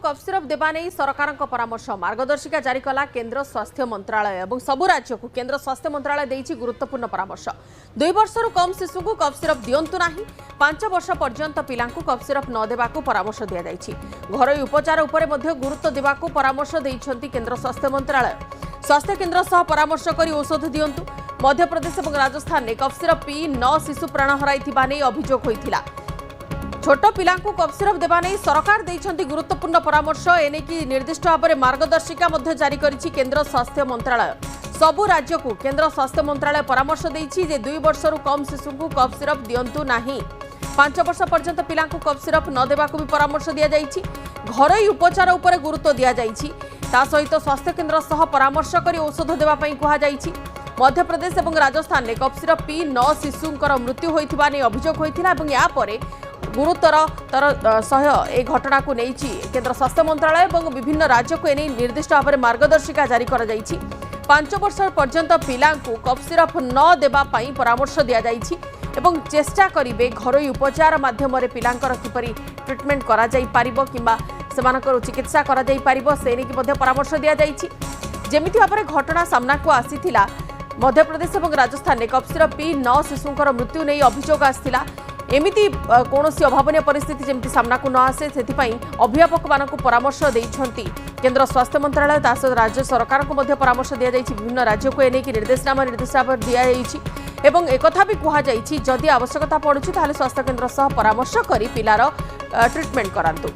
Cough syrup देवा नहीं सरकार परामर्श मार्गदर्शिका जारी कला केंद्र स्वास्थ्य मंत्रालय और सबु राज्य को केंद्र स्वास्थ्य मंत्रालय देइछि गुरुत्वपूर्ण परामर्श 2 वर्षर कम शिशु को कफ सिरप दियंतु नाही 5 वर्ष पर्यंत पिला कफ सिरप न देवाकू परामर्श दिया जाइछि। घरोई उपचार उपरे मध्य गुरुत्व देवाकू परामर्श देइछन्ति केंद्र स्वास्थ्य मंत्रालय। स्वास्थ्य केंद्र सह परामर्श करी औषध दियंतु। मध्य प्रदेश और राजस्थान में कफ सिरप पी 9 शिशु प्राण हराइथिबा नै अभियोग होइथिला। छोट पिला कफ सिरप देवा नहीं सरकार देइछन्ति गुरुत्वपूर्ण परामर्श एने की निर्दिष्ट भाव में मार्गदर्शिका मध्य जारी करिछि केंद्र स्वास्थ्य मंत्रालय। सबु राज्य को केंद्र स्वास्थ्य मंत्रालय परामर्श देइछि जे 2 वर्षर कम शिशु को कफ सिरप दियंतु नाही। 5 वर्ष पर्यंत पिला कफ सिरप न देवाकू भी परामर्श दिया जाइछि। घरोई उपचार उपरे गुरुत्व दिया जाइछि। ता सहित स्वास्थ्य केंद्र सह परामर्श करी औषध देवा पई कुहा जाइछि। मध्य प्रदेश और राजस्थान में कफ सिरप पी 9 शिशुंकर मृत्यु होइथिबा नै अभियोग होइथिला एवं या परे गुरुतर सह ए घटना को नहीं केंद्र स्वास्थ्य मंत्रालय और विभिन्न राज्य को एने निर्दिष्ट भाव में मार्गदर्शिका जारी कर 5 वर्ष पर्यंत पिला कफ सिरप न देवा पई परामर्श दिया जाइछि एवं चेष्टा करिवे घरोई उपचार माध्यम पिलांकर किपरि ट्रीटमेंट करा जाई पारिबो किंबा सेमानकर चिकित्सा करा जाई पारिबो सेने की मध्य परामर्श दिया जाइछि। जेमिति भाव में घटना सामना को आसीथिला मध्य प्रदेश और राजस्थान में कफ सिरप पी 9 शिशुंकर मृत्यु नहीं अभियोग आसिथिला। एमिति कौनसी अभावन परिस्थिति जमती सामना को न आसे से अभिभावक मानक परामर्श देइछन्ति केंद्र स्वास्थ्य मंत्रालय। तास राज्य सरकार को मध्य परामर्श दिया जाइछि। विभिन्न राज्य को एने की निर्देशनामा दिया जाइछि एवं एकथा भी कुहा जाइछि जदि आवश्यकता पड़ुछि ताले स्वास्थ्य केंद्र सह परामर्श करी पिलार ट्रीटमेंट करांतु।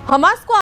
हमास को